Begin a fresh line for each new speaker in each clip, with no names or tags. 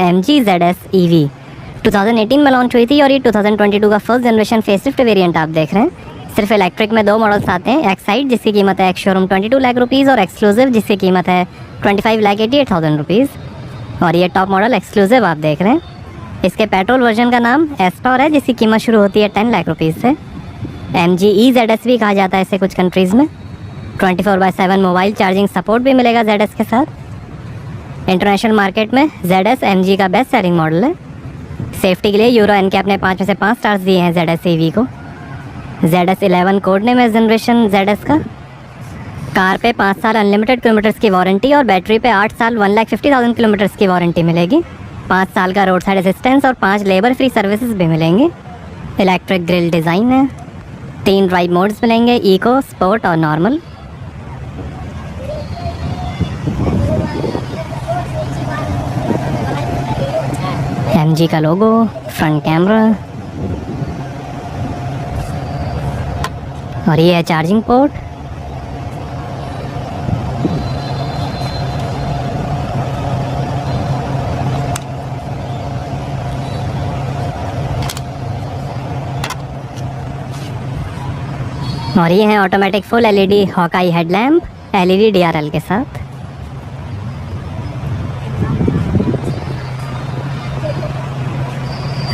MG ZS EV 2018 में launch हुई थी और ये 2022 का फर्स्ट जनरेशन फेसलिफ्ट वेरिएंट आप देख रहे हैं। सिर्फ इलेक्ट्रिक में दो मॉडल्स आते हैं, एक्साइड जिसकी कीमत है एक्स शोरूम 22 लाख रुपीज़ और एक्सक्लूसिव जिसकी कीमत है 25,88,000 और ये टॉप मॉडल एक्सक्लूसिव आप देख रहे हैं। इसके पेट्रोल वर्जन का नाम एस्टोर है जिसकी कीमत शुरू होती है 10 लाख रुपीज़ से। MG EZS भी कहा जाता है इसे कुछ कंट्रीज़ में। 24/7 मोबाइल चार्जिंग सपोर्ट भी मिलेगा ZS के साथ। इंटरनेशनल मार्केट में ZS MG का बेस्ट सेलिंग मॉडल है। सेफ्टी के लिए यूरो NCAP ने 5 में से 5 स्टार्स दिए हैं ZS EV को। ZS 11 कोड नेम है जनरेशन ZS का। कार पे 5 साल अनलिमिटेड किलोमीटर्स की वारंटी और बैटरी पे 8 साल 1,50,000 किलोमीटर्स की वारंटी मिलेगी। 5 साल का रोड साइड असिस्टेंस और 5 लेबर फ्री सर्विसेज भी मिलेंगे। इलेक्ट्रिक ग्रिल डिज़ाइन है। 3 ड्राइव मोड्स मिलेंगे, इको, स्पोर्ट और नॉर्मल। MG का लोगो, फ्रंट कैमरा और ये है चार्जिंग पोर्ट। और ये है automatic full LED Hawkeye headlamp LED DRL के साथ।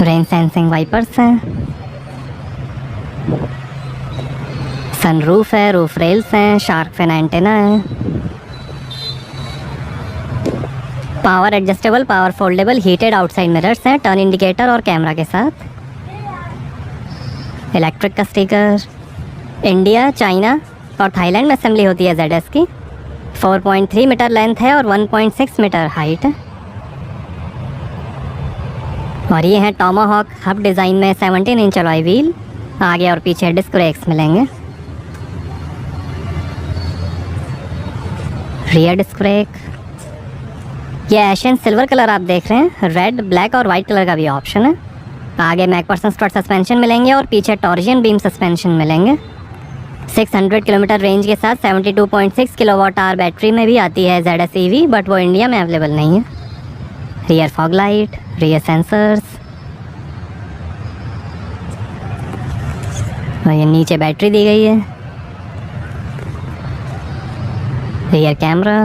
रेन सेंसिंग वाइपर्स हैं। सनरूफ है, रूफ रेल्स हैं, शार्क फिन एंटेना है। Power adjustable, power foldable, heated outside mirrors हैं, टर्न इंडिकेटर और कैमरा के साथ। इलेक्ट्रिक का स्टिकर। इंडिया, चाइना और थाईलैंड में असेंबली होती है ZS की। 4.3 मीटर लेंथ है और 1.6 मीटर हाइट है। और ये है टॉमाहॉक हब डिज़ाइन में 17 इंच अलॉय व्हील। आगे और पीछे डिस्क ब्रेक्स मिलेंगे। Rear disc brake. ये एशियन सिल्वर कलर आप देख रहे हैं। रेड, ब्लैक और वाइट कलर का भी ऑप्शन है। आगे मैकफर्सन स्ट्रट सस्पेंशन मिलेंगे और पीछे टॉर्जियन बीम सस्पेंशन मिलेंगे। 600 किलोमीटर रेंज के साथ 72.6 किलोवाट आवर बैटरी में भी आती है ZS EV, बट वो इंडिया में अवेलेबल नहीं है। Rear fog light, rear sensors और ये नीचे बैटरी दी गई है। रियर कैमरा,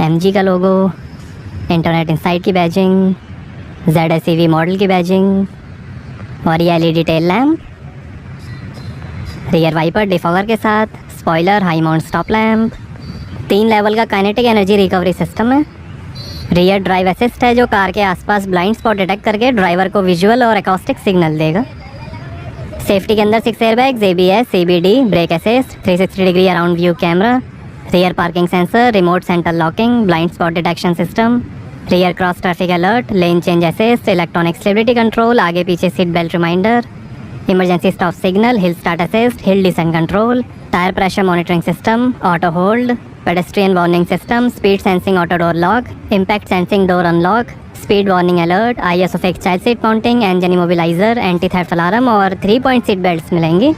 MG का लोगो, इंटरनेट इनसाइट की बैजिंग, ZS EV मॉडल की बैजिंग और ये LED tail lamp. Rear wiper defogger के साथ, spoiler, high mount stop lamp. 3 level का काइनेटिक एनर्जी रिकवरी सिस्टम है। रियर ड्राइव असिस्ट है जो कार के आसपास ब्लाइंड स्पॉट डिटेक्ट करके ड्राइवर को विजुअल और एकॉस्टिक सिग्नल देगा। सेफ्टी के अंदर 6 airbags, ABS, CBD, brake assist, 360 degree around view camera, rear parking sensor, remote centre locking, blind spot detection system, rear cross traffic alert, lane change assist, electronic stability control, आगे पीछे seat belt reminder, emergency stop signal, hill start assist, hill descent control, tyre pressure monitoring system, auto hold, pedestrian warning system, speed sensing auto door lock, impact sensing door unlock, speed warning alert, ISO fixed child seat mounting, engine immobilizer, anti theft alarm और 3-point seat belts मिलेंगी।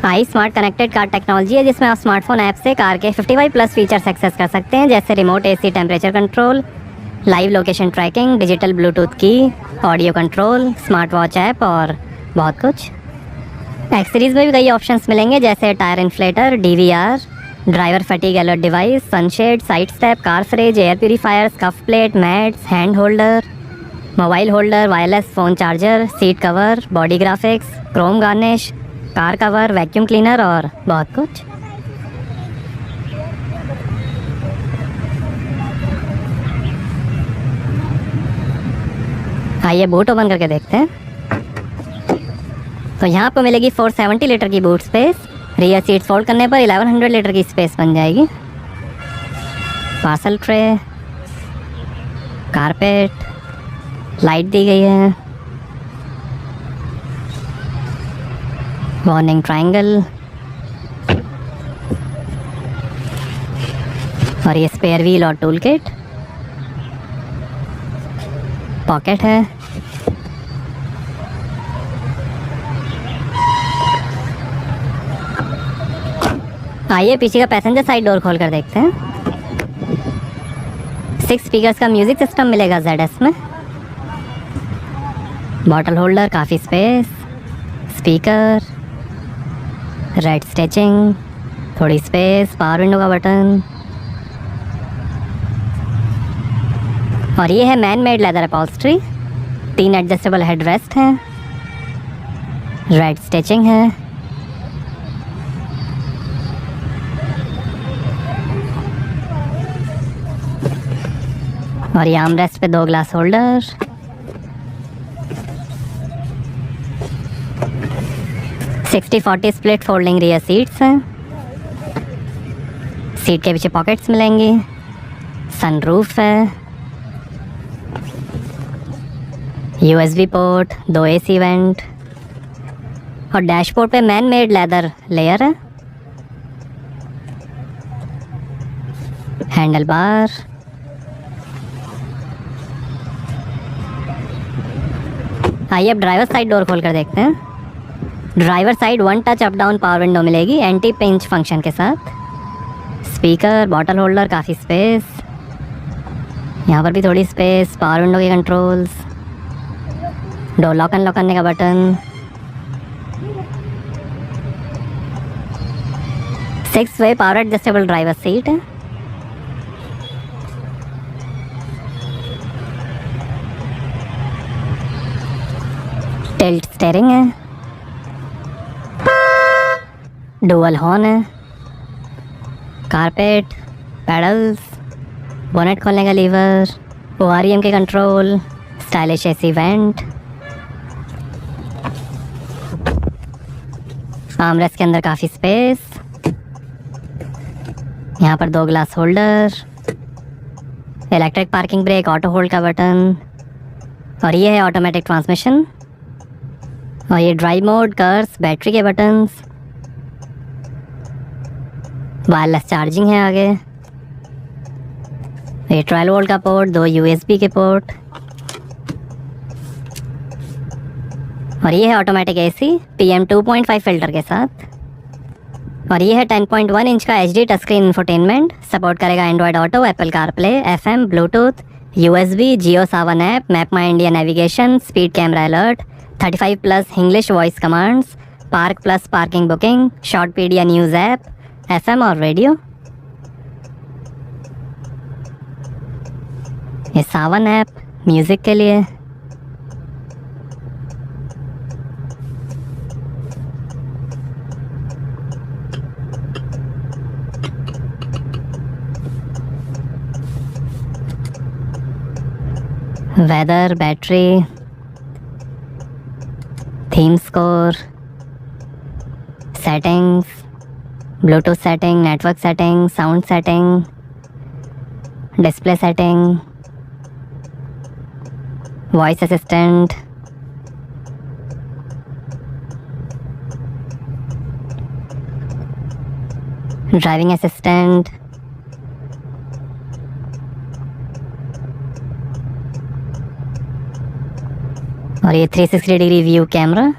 आई smart connected car technology है जिसमें आप smartphone app से car के 55+ features access कर सकते हैं, जैसे remote AC temperature control, live location tracking, digital Bluetooth की, audio control, smart watch app और बहुत कुछ। एक्सेसरीज में भी कई ऑप्शंस मिलेंगे जैसे tyre inflator, DVR, driver fatigue alert device, sunshade, side step, car fridge, air purifier, scuff plate, mats, hand holder, mobile holder, wireless phone charger, seat cover, body graphics, Chrome garnish, car cover, vacuum cleaner और बहुत कुछ। आइए boot open करके देखते हैं। तो यहाँ पर मिलेगी 470 लीटर की boot space. Rear seat fold करने पर 1100 लीटर की स्पेस बन जाएगी। पार्सल ट्रे, कारपेट, लाइट दी गई है, वार्निंग ट्रायंगल और ये स्पेयर व्हील और टूल किट। पॉकेट है। आइए पीछे का पैसेंजर साइड डोर खोल कर देखते हैं। 6 स्पीकर्स का म्यूजिक सिस्टम मिलेगा ZS में। बॉटल होल्डर, काफ़ी स्पेस, स्पीकर, रेड स्टिचिंग, थोड़ी स्पेस, पावर विंडो का बटन। और ये है man made leather upholstery. 3 adjustable head rest हैं, रेड स्टिचिंग है। और ये आर्मरेस्ट पे 2 glass holder. Sixty 40 split folding rear seats हैं। सीट के पीछे पॉकेट्स मिलेंगी। सनरूफ है, USB पोर्ट, 2 AC वेंट और डैशबोर्ड पे मैन मेड लेदर लेयर है। हैंडल बार, आइए अब ड्राइवर साइड डोर खोल कर देखते हैं। Driver side 1 touch up down power window मिलेगी एंटी पिंच फंक्शन के साथ। स्पीकर, बॉटल होल्डर, काफ़ी स्पेस, यहाँ पर भी थोड़ी स्पेस, पावर विंडो के कंट्रोल्स, डोर लॉक अनलॉक करने का बटन, 6 वे पावर एडजस्टेबल ड्राइवर सीट है। टिल्ट स्टीयरिंग है, डुअल हॉर्न है, कारपेट, पैडल्स, बोनेट खोलने का लीवर, OREM के control, stylish AC went, armrest के अंदर काफ़ी स्पेस, यहाँ पर 2 glass holder, electric parking brake, auto hold का बटन। और ये है ऑटोमेटिक ट्रांसमिशन। और ये ड्राइव मोड, कर्स, बैटरी के बटन्स, वायरलेस चार्जिंग है आगे। ये 12 वोल्ट का पोर्ट, 2 USB के पोर्ट। और ये है ऑटोमेटिक AC PM 2.5 फिल्टर के साथ। और ये है 10.1 इंच का HD touch screen infotainment. Support करेगा Android auto, Apple CarPlay, FM, Bluetooth, USB, Jio Saavn app, map my India navigation, speed camera alert, 35+ English voice commands, park plus parking booking, Shortpedia news app, FM और radio. ये Saavn app music के लिए। Weather, battery, theme score, settings, Bluetooth setting, network setting, sound setting, display setting, voice assistant, driving assistant, और ये 360 degree view camera.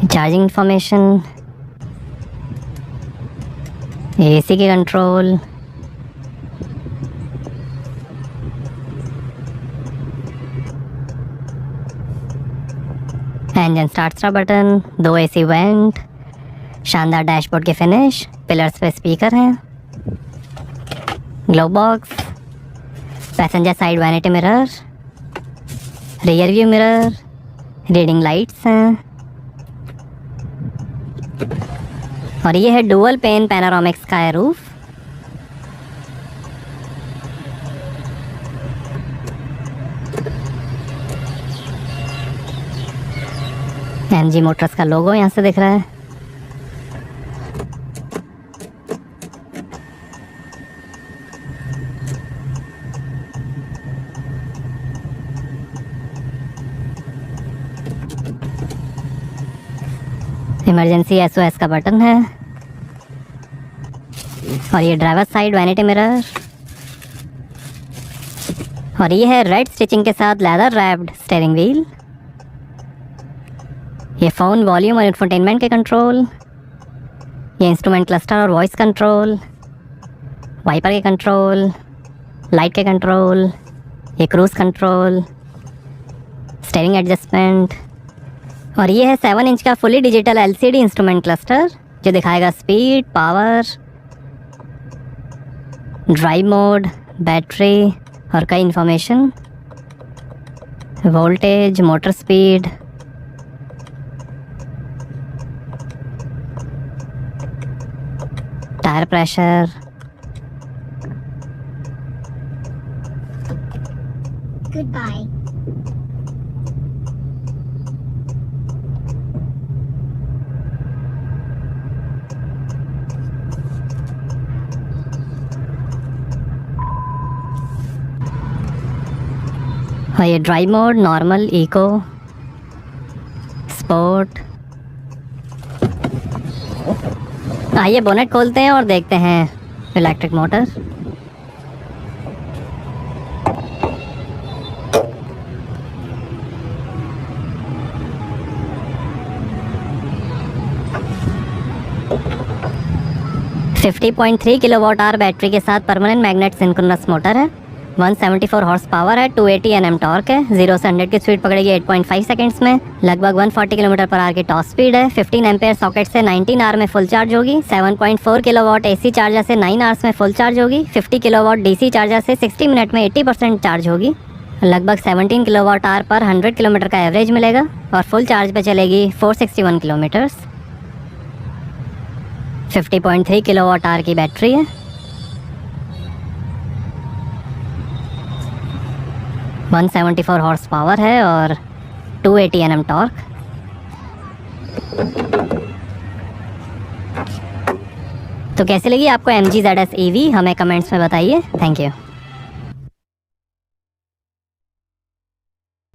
Charging information, AC के control, engine start button, 2 AC vent, शानदार dashboard के finish, pillars पे speaker हैं, glove box, passenger side vanity mirror, rear view mirror, reading lights हैं। और ये है dual pane panoramic sky roof. MG motors का लोगो यहाँ से दिख रहा है। इमरजेंसी SOS का बटन है। और ये ड्राइवर साइड वैनिटी मिरर। और ये है रेड स्टिचिंग के साथ लेदर रैप्ड स्टीयरिंग व्हील। ये फ़ोन वॉल्यूम और इंफोटेनमेंट के कंट्रोल, ये इंस्ट्रूमेंट क्लस्टर और वॉइस कंट्रोल, वाइपर के कंट्रोल, लाइट के कंट्रोल, ये क्रूज़ कंट्रोल, स्टीयरिंग एडजस्टमेंट, और ये है 7 इंच का fully digital LCD instrument cluster जो दिखाएगा speed, power, drive mode, battery और कई information, voltage, motor speed, tyre pressure,
Goodbye.
और ये drive mode, normal, eco, sport. आइए बोनेट खोलते हैं और देखते हैं electric motor. $50.3 kilowatt hour battery के साथ परमानेंट मैग्नेट सिंक्रोनस मोटर है। 174 हॉर्स पावर है, 280 Nm टॉर्क है। 0 से 100 की स्पीड पकड़ेगी 8.5 सेकंड्स में। लगभग 140 किलोमीटर पर आवर की टॉप स्पीड है। 15 एम्पेयर सॉकेट से 19 आवर में फुल चार्ज होगी। 7.4 किलोवाट AC चार्जर से 9 आवर्स में फुल चार्ज होगी। 50 किलोवाट DC चार्जर से 60 मिनट में 80% चार्ज होगी। लगभग 17 किलोवाट आवर पर 100 किलोमीटर का एवरेज मिलेगा और फुल चार्ज पे चलेगी 461 किलोमीटर्स। 50.3 किलोवाट आवर की बैटरी है। 174 हॉर्स पावर है और 280 Nm टॉर्क। तो कैसी लगी आपको MG ZS EV? हमें कमेंट्स में बताइए। Thank you.